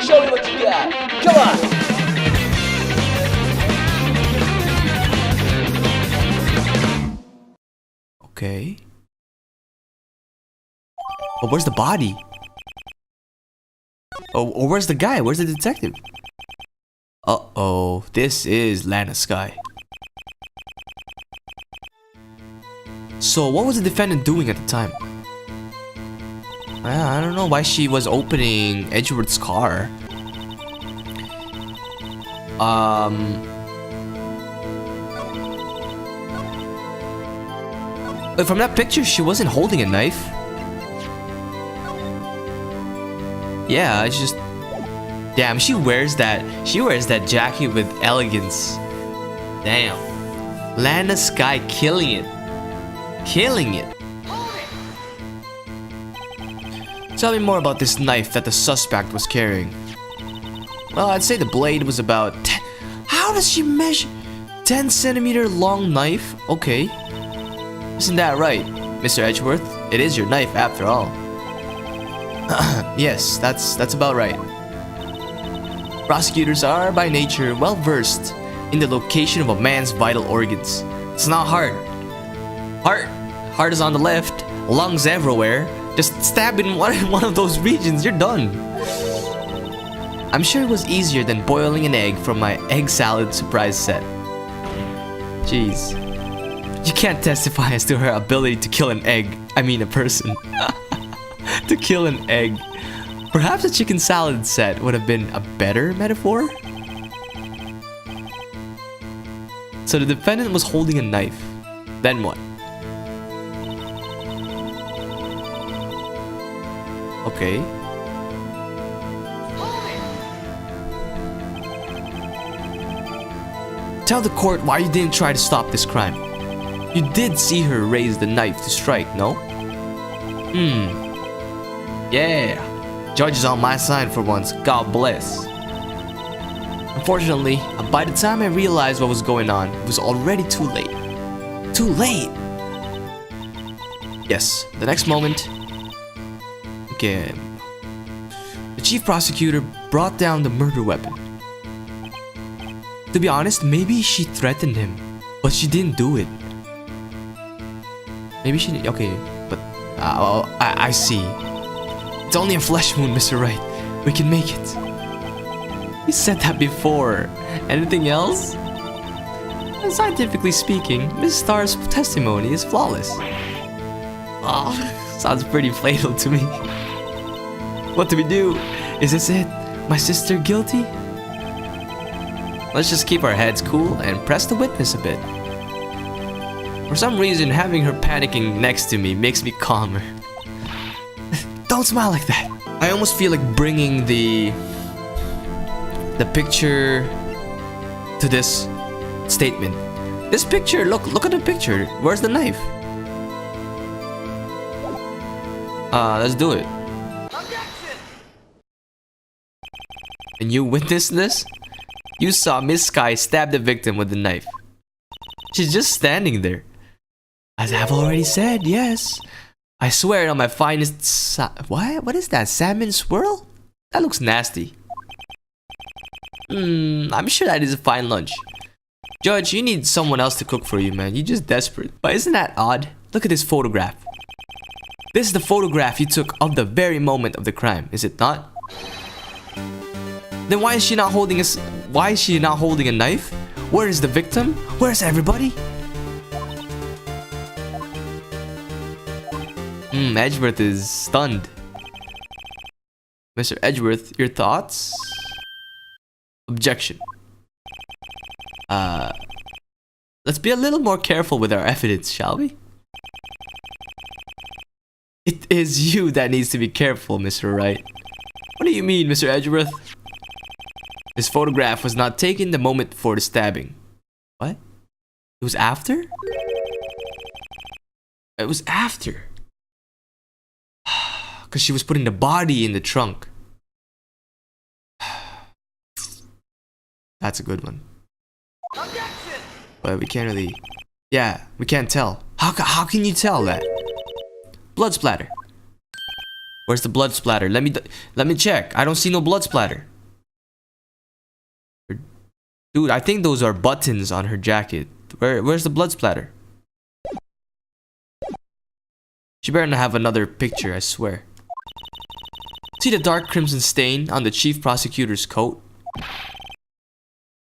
Show me what you got. Come on. Okay. Oh, where's the body? Oh, where's the guy? Where's the detective? Uh-oh. This is Lana Sky. So, what was the defendant doing at the time? I don't know why she was opening Edgeworth's car. But from that picture, she wasn't holding a knife. Yeah, it's just... Damn, she wears that jacket with elegance. Damn. Lana Sky killing it. Killing it. Tell me more about this knife that the suspect was carrying. Well, I'd say the blade was about... How does she measure? 10cm long knife? Okay. Isn't that right, Mr. Edgeworth? It is your knife after all. Yes, that's about right. Prosecutors are, by nature, well versed in the location of a man's vital organs. It's not hard. Heart is on the left, lungs everywhere. Just stab in one of those regions, you're done. I'm sure it was easier than boiling an egg from my egg salad surprise set. Jeez. You can't testify as to her ability to kill an egg. I mean a person. To kill an egg. Perhaps a chicken salad set would have been a better metaphor? So the defendant was holding a knife. Then what? Okay. Tell the court why you didn't try to stop this crime. You did see her raise the knife to strike, no? Yeah. Judge is on my side for once. God bless. Unfortunately, by the time I realized what was going on, it was already too late. Too late? Yes, the next moment... Okay. The chief prosecutor brought down the murder weapon. To be honest, maybe she threatened him, but she didn't do it. Maybe she didn't. Okay, but I see. It's only a flesh wound, Mr. Wright. We can make it. You said that before. Anything else? Scientifically speaking, Miss Starr's testimony is flawless. Oh, sounds pretty fatal to me. What do we do? Is this it? My sister guilty? Let's just keep our heads cool and press the witness a bit. For some reason, having her panicking next to me makes me calmer. Don't smile like that. I almost feel like bringing the picture to this statement. This picture, look at the picture. Where's the knife? Let's do it. And you witnessed this? You saw Miss Sky stab the victim with the knife. She's just standing there. As I've already said, yes. I swear it on my finest what is that? Salmon swirl? That looks nasty. I'm sure that is a fine lunch. Judge, you need someone else to cook for you, man. You're just desperate. But isn't that odd? Look at this photograph. This is the photograph you took of the very moment of the crime, is it not? Then why is she not holding a knife? Where is the victim? Where's everybody? Edgeworth is stunned. Mr. Edgeworth, your thoughts? Objection. Let's be a little more careful with our evidence, shall we? It is you that needs to be careful, Mr. Wright. What do you mean, Mr. Edgeworth? This photograph was not taken the moment before the stabbing. What? It was after? It was after. Because she was putting the body in the trunk. That's a good one. But we can't really... Yeah, we can't tell. How can you tell that? Blood splatter. Where's the blood splatter? Let me check. I don't see no blood splatter. Dude, I think those are buttons on her jacket. Where's the blood splatter? She better not have another picture, I swear. See the dark crimson stain on the chief prosecutor's coat?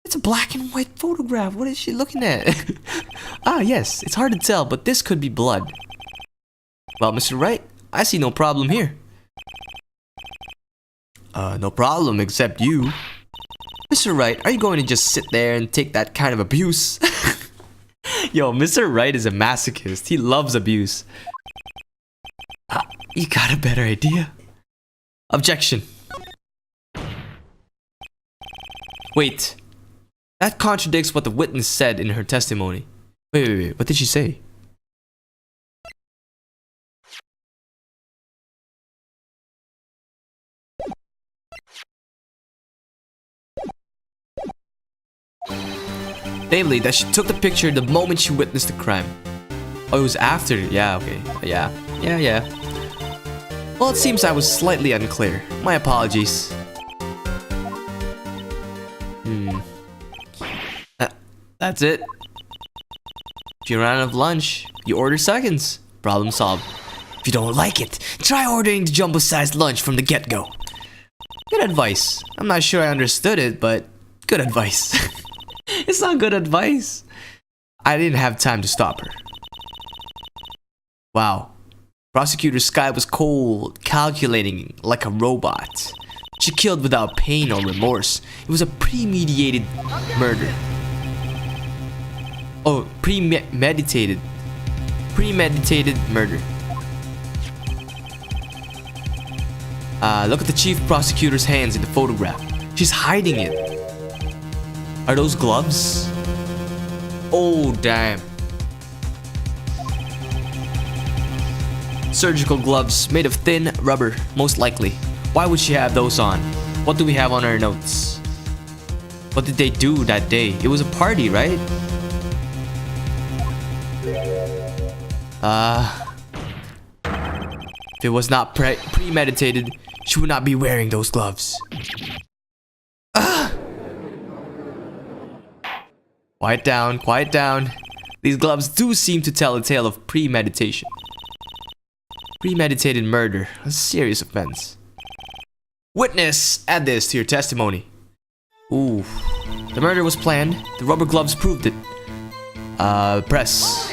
It's a black and white photograph. What is she looking at? Ah, yes, it's hard to tell, but this could be blood. Well, Mr. Wright, I see no problem here. No problem, except you. Mr. Wright, are you going to just sit there and take that kind of abuse? Yo, Mr. Wright is a masochist. He loves abuse. You got a better idea? Objection. Wait. That contradicts what the witness said in her testimony. Wait. What did she say? Namely, that she took the picture the moment she witnessed the crime. Oh, it was after. Yeah, okay. Yeah. Well, it seems I was slightly unclear. My apologies. That's it. If you run out of lunch, you order seconds. Problem solved. If you don't like it, try ordering the jumbo-sized lunch from the get-go. Good advice. I'm not sure I understood it, but good advice. It's not good advice. I didn't have time to stop her. Wow. Prosecutor Sky was cold, calculating like a robot. She killed without pain or remorse. It was a premeditated murder. Oh, premeditated murder. Look at the chief prosecutor's hands in the photograph. She's hiding it. Are those gloves? Oh, damn. Surgical gloves made of thin rubber, most likely. Why would she have those on? What do we have on our notes? What did they do that day? It was a party, right? If it was not premeditated, she would not be wearing those gloves. Quiet down. These gloves do seem to tell a tale of premeditation. Premeditated murder, a serious offense. Witness, add this to your testimony. Ooh, the murder was planned. The rubber gloves proved it. Press.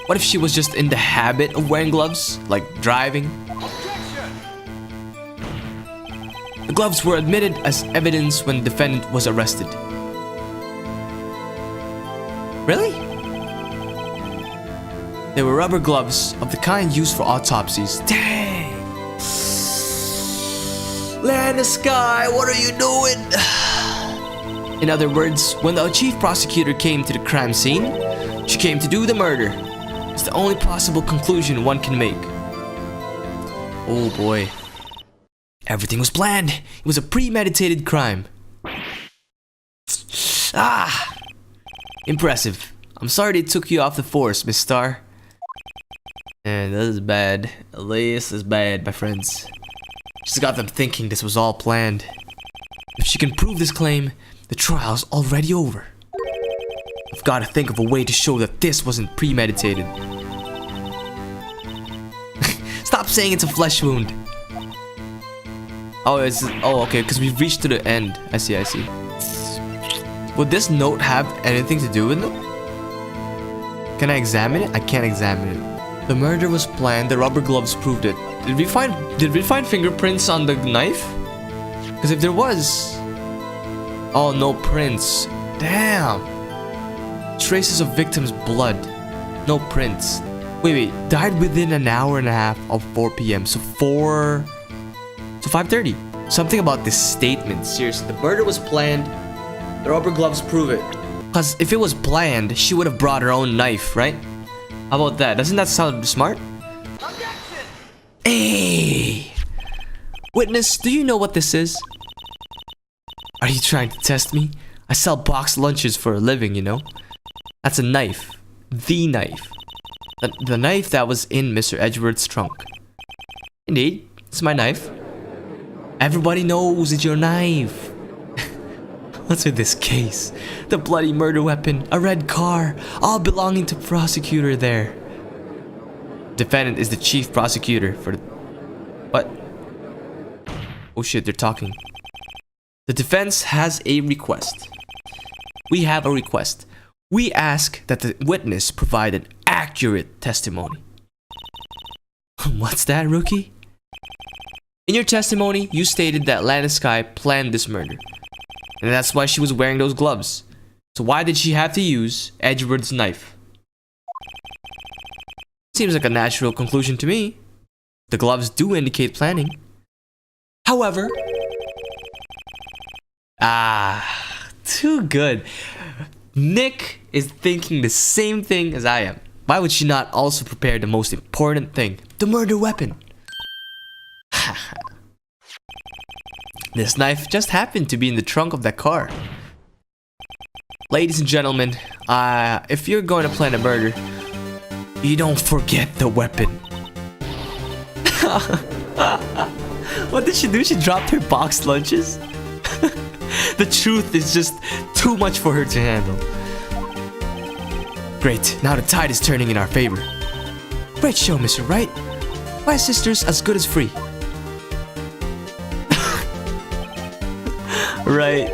What if she was just in the habit of wearing gloves, like driving? The gloves were admitted as evidence when the defendant was arrested. Really? They were rubber gloves of the kind used for autopsies. Dang! Land the sky, what are you doing? In other words, when the chief prosecutor came to the crime scene, she came to do the murder. It's the only possible conclusion one can make. Oh boy. Everything was planned. It was a premeditated crime. Impressive. I'm sorry they took you off the force, Miss Starr. And this is bad. This is bad, my friends. She's got them thinking this was all planned. If she can prove this claim, the trial's already over. I've got to think of a way to show that this wasn't premeditated. Stop saying it's a flesh wound. Oh, okay, because we've reached to the end. I see. Would this note have anything to do with it? Can I examine it? I can't examine it. The murder was planned. The rubber gloves proved it. Did we find fingerprints on the knife? Because if there was... Oh, no prints. Damn. Traces of victim's blood. No prints. Wait. Died within an hour and a half of 4 p.m. So 5:30. Something about this statement. Seriously, the murder was planned. The rubber gloves prove it. Because if it was planned, she would have brought her own knife, right? How about that? Doesn't that sound smart? Objection! Hey! Witness, do you know what this is? Are you trying to test me? I sell boxed lunches for a living, you know? That's a knife. The knife. The knife that was in Mr. Edgeworth's trunk. Indeed, it's my knife. Everybody knows it's your knife. What's with this case? The bloody murder weapon, a red car, all belonging to prosecutor there. Defendant is the chief prosecutor for the... What? Oh shit, they're talking. The defense has a request. We have a request. We ask that the witness provide an accurate testimony. What's that, rookie? In your testimony, you stated that Landeskay planned this murder. And that's why she was wearing those gloves. So why did she have to use Edgeworth's knife? Seems like a natural conclusion to me. The gloves do indicate planning. However... too good. Nick is thinking the same thing as I am. Why would she not also prepare the most important thing? The murder weapon. This knife just happened to be in the trunk of that car. Ladies and gentlemen, if you're going to plan a murder, you don't forget the weapon. What did she do? She dropped her boxed lunches? The truth is just too much for her to handle. Great, now the tide is turning in our favor. Great show, Mr. Wright. My sister's as good as free. Right.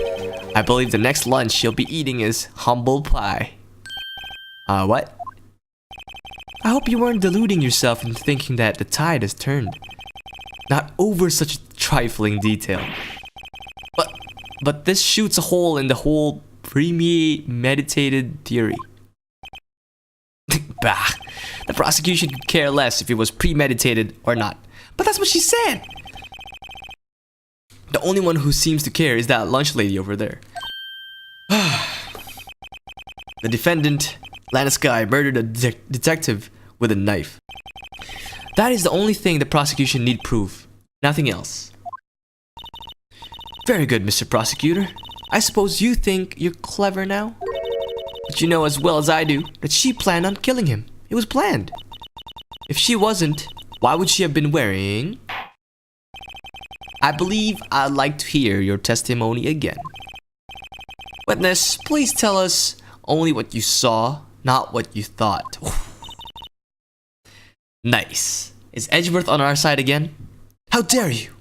I believe the next lunch she'll be eating is humble pie. What? I hope you weren't deluding yourself into thinking that the tide has turned. Not over such a trifling detail. But this shoots a hole in the whole premeditated theory. Bah. The prosecution could care less if it was premeditated or not. But that's what she said. The only one who seems to care is that lunch lady over there. The defendant, Landeskay, murdered a detective with a knife. That is the only thing the prosecution need prove. Nothing else. Very good, Mr. Prosecutor. I suppose you think you're clever now? But you know as well as I do that she planned on killing him. It was planned. If she wasn't, why would she have been wearing... I believe I'd like to hear your testimony again. Witness, please tell us only what you saw, not what you thought. Nice. Is Edgeworth on our side again? How dare you?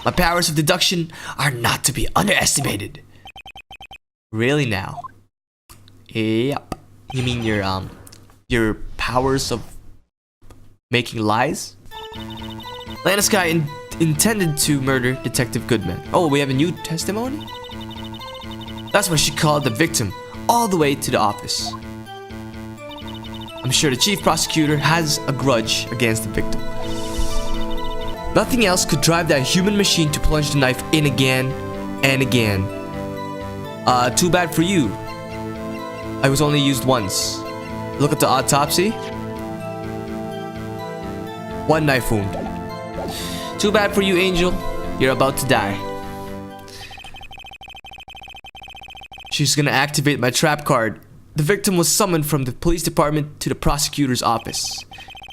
My powers of deduction are not to be underestimated. Really now? Yep. You mean your powers of making lies? Landeskay intended to murder Detective Goodman. Oh, we have a new testimony? That's when she called the victim all the way to the office. I'm sure the chief prosecutor has a grudge against the victim. Nothing else could drive that human machine to plunge the knife in again and again. Too bad for you. I was only used once. Look at the autopsy. One knife wound. Too bad for you, Angel. You're about to die. She's gonna activate my trap card. The victim was summoned from the police department to the prosecutor's office.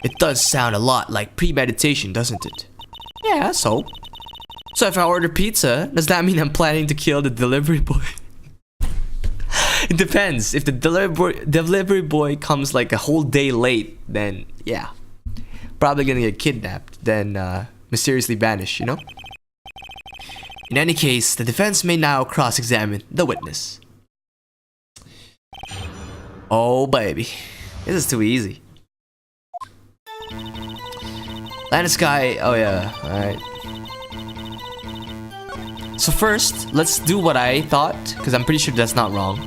It does sound a lot like premeditation, doesn't it? Yeah, so if I order pizza, does that mean I'm planning to kill the delivery boy? It depends. If the delivery boy comes like a whole day late, then yeah, probably gonna get kidnapped, then mysteriously vanish, you know? In any case, the defense may now cross-examine the witness. Oh baby, this is too easy. Landeskay, oh yeah, alright. So first, let's do what I thought, because I'm pretty sure that's not wrong.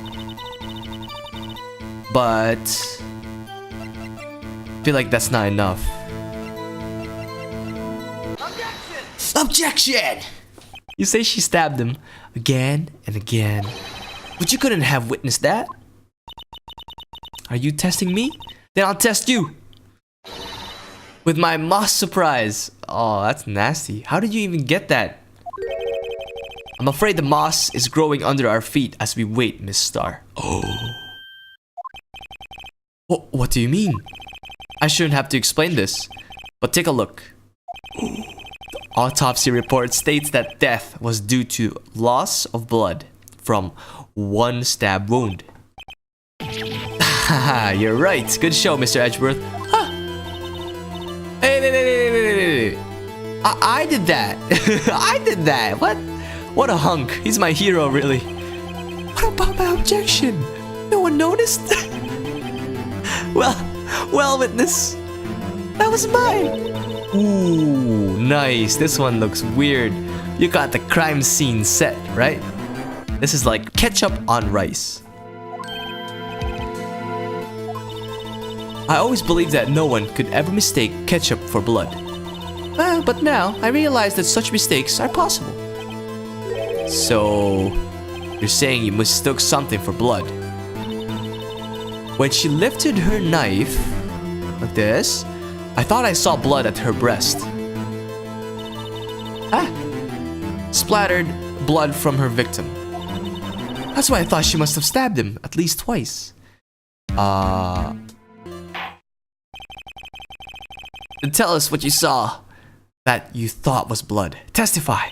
But I feel like that's not enough. Objection! You say she stabbed him again and again, but you couldn't have witnessed that. Are you testing me? Then I'll test you with my moss surprise. Oh, that's nasty. How did you even get that? I'm afraid the moss is growing under our feet as we wait, Miss Star. Oh. What do you mean? I shouldn't have to explain this, but take a look. The autopsy report states that death was due to loss of blood from one stab wound. Haha, you're right. Good show, Mr. Edgeworth. Huh. Hey. I did that. I did that. What a hunk. He's my hero, really. What about my objection? No one noticed? Well, witness. That was mine. Ooh, nice. This one looks weird. You got the crime scene set, right? This is like ketchup on rice. I always believed that no one could ever mistake ketchup for blood. But now, I realize that such mistakes are possible. So, you're saying you mistook something for blood. When she lifted her knife, like this, I thought I saw blood at her breast. Splattered blood from her victim. That's why I thought she must have stabbed him at least twice. Then tell us what you saw that you thought was blood. Testify.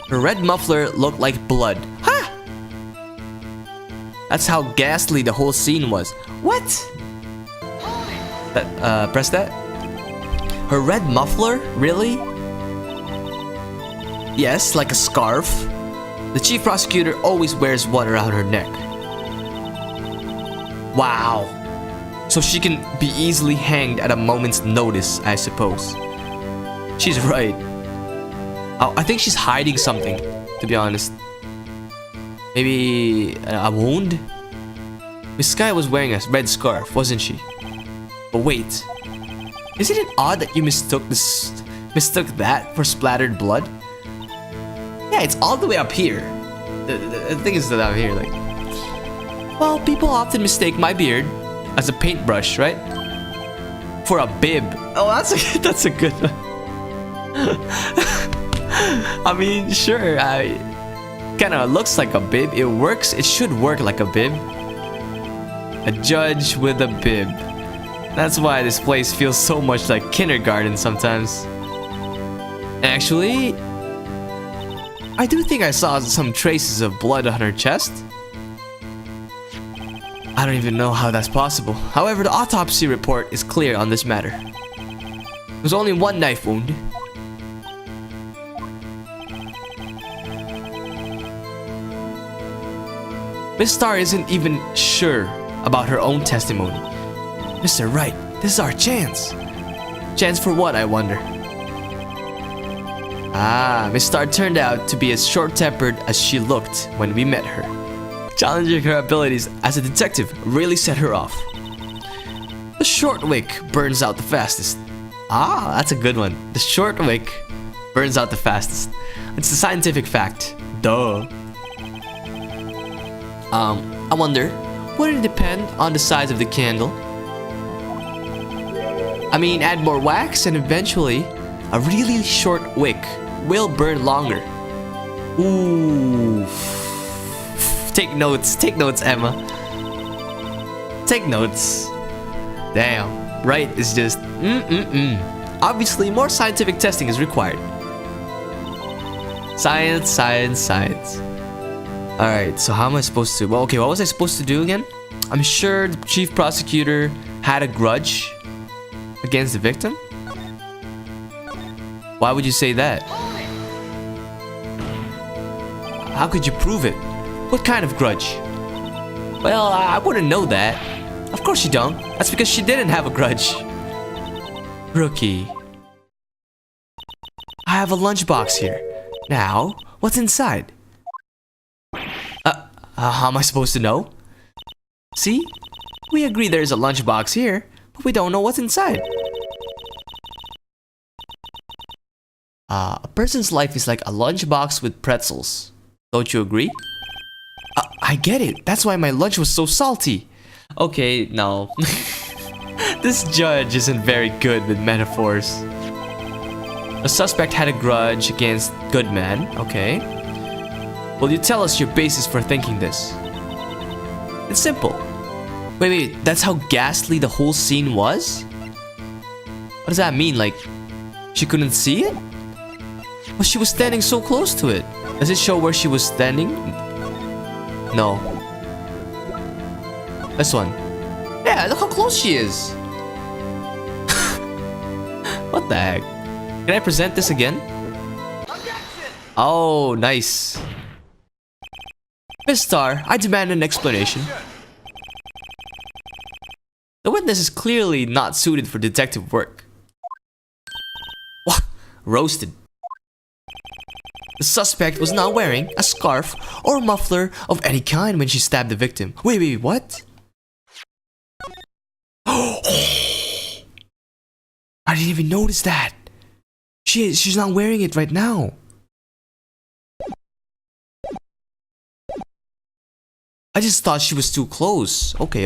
Her red muffler looked like blood. Huh? That's how ghastly the whole scene was. What? Press that. Her red muffler? Really? Yes, like a scarf. The chief prosecutor always wears one around her neck. Wow. So she can be easily hanged at a moment's notice, I suppose. She's right. I think she's hiding something, to be honest. Maybe a wound? Miss Sky was wearing a red scarf, wasn't she? But wait. Isn't it odd that you mistook that for splattered blood? Yeah, it's all the way up here. The thing is that I'm here, like... Well, people often mistake my beard as a paintbrush, right? For a bib. Oh, that's a good one. I mean, sure, kinda looks like a bib. It works, it should work like a bib. A judge with a bib. That's why this place feels so much like kindergarten sometimes. Actually, I do think I saw some traces of blood on her chest. I don't even know how that's possible. However, the autopsy report is clear on this matter. There's only one knife wound. Miss Starr isn't even sure about her own testimony. Mr. Wright, this is our chance. Chance for what, I wonder? Miss Starr turned out to be as short-tempered as she looked when we met her. Challenging her abilities as a detective really set her off. The short wick burns out the fastest. That's a good one. The short wick burns out the fastest. It's a scientific fact. Duh. I wonder, would it depend on the size of the candle? I mean, add more wax and eventually a really short wick will burn longer. Ooh. Take notes, Emma. Take notes. Damn, right is just Obviously, more scientific testing is required. Science. Alright, so how am I supposed to... Well, okay, what was I supposed to do again? I'm sure the chief prosecutor had a grudge against the victim? Why would you say that? How could you prove it? What kind of grudge? Well, I wouldn't know that. Of course you don't. That's because she didn't have a grudge. Rookie. I have a lunchbox here. Now, what's inside? How am I supposed to know? See? We agree there's a lunchbox here, but we don't know what's inside. A person's life is like a lunchbox with pretzels. Don't you agree? I get it. That's why my lunch was so salty. Okay, no. This judge isn't very good with metaphors. The suspect had a grudge against Goodman. Okay. Will you tell us your basis for thinking this? It's simple. Wait, that's how ghastly the whole scene was? What does that mean? Like, she couldn't see it? Well, she was standing so close to it. Does it show where she was standing? No. This one. Yeah, look how close she is. What the heck? Can I present this again? Oh, nice. Miss Star, I demand an explanation. The witness is clearly not suited for detective work. What? Roasted. The suspect was not wearing a scarf or muffler of any kind when she stabbed the victim. Wait, what? I didn't even notice that. She's not wearing it right now. I just thought she was too close. Okay.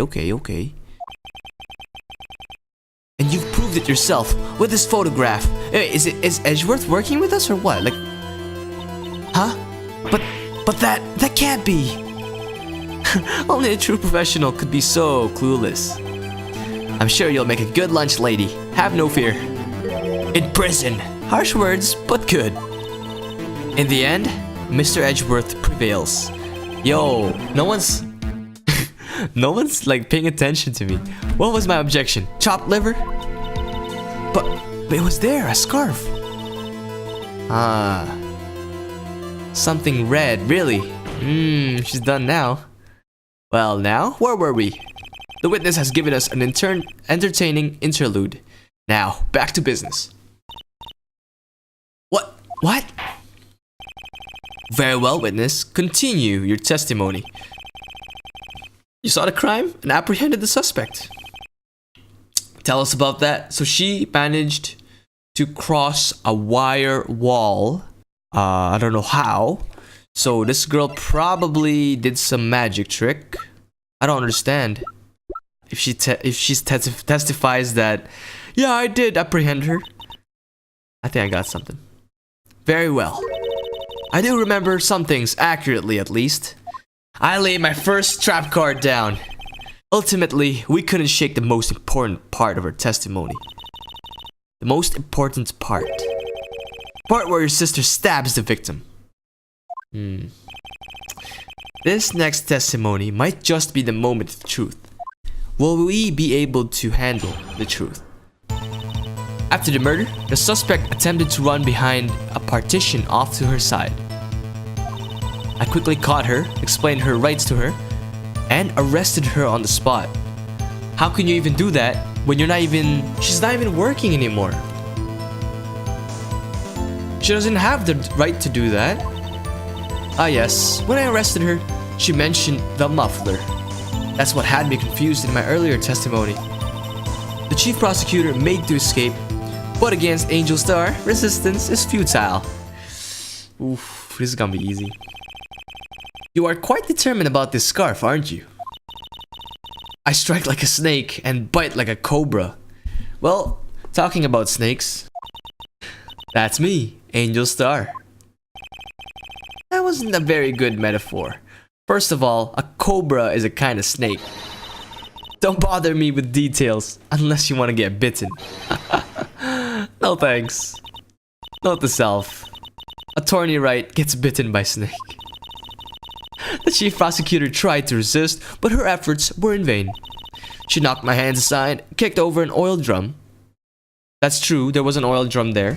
And you've proved it yourself with this photograph. Is Edgeworth working with us or what? Like, huh? But that can't be. Only a true professional could be so clueless. I'm sure you'll make a good lunch lady. Have no fear. In prison. Harsh words, but good. In the end, Mr. Edgeworth prevails. Yo, no one's like paying attention to me. What was my objection? Chopped liver? But it was there, a scarf. Something red, really? She's done now. Well, now, where were we? The witness has given us an entertaining interlude. Now, back to business. What? Very well, witness. Continue your testimony. You saw the crime and apprehended the suspect. Tell us about that. So she managed to cross a wire wall. I don't know how. So this girl probably did some magic trick. I don't understand. If she testifies that, yeah, I did apprehend her. I think I got something. Very well. I do remember some things accurately, at least. I laid my first trap card down. Ultimately, we couldn't shake the most important part of her testimony. The most important part. Part where your sister stabs the victim. This next testimony might just be the moment of truth. Will we be able to handle the truth? After the murder, the suspect attempted to run behind a partition off to her side. I quickly caught her, explained her rights to her, and arrested her on the spot. How can you even do that when she's not even working anymore? She doesn't have the right to do that. Ah yes, when I arrested her, she mentioned the muffler. That's what had me confused in my earlier testimony. The chief prosecutor made to escape, but against Angel Star, resistance is futile. Oof, this is gonna be easy. You are quite determined about this scarf, aren't you? I strike like a snake and bite like a cobra. Well, talking about snakes, that's me, Angel Star. That wasn't a very good metaphor. First of all, a cobra is a kind of snake. Don't bother me with details unless you want to get bitten. No thanks. Note to self. Attorney Wright gets bitten by snake. The chief prosecutor tried to resist, but her efforts were in vain. She knocked my hands aside, kicked over an oil drum. That's true, there was an oil drum there.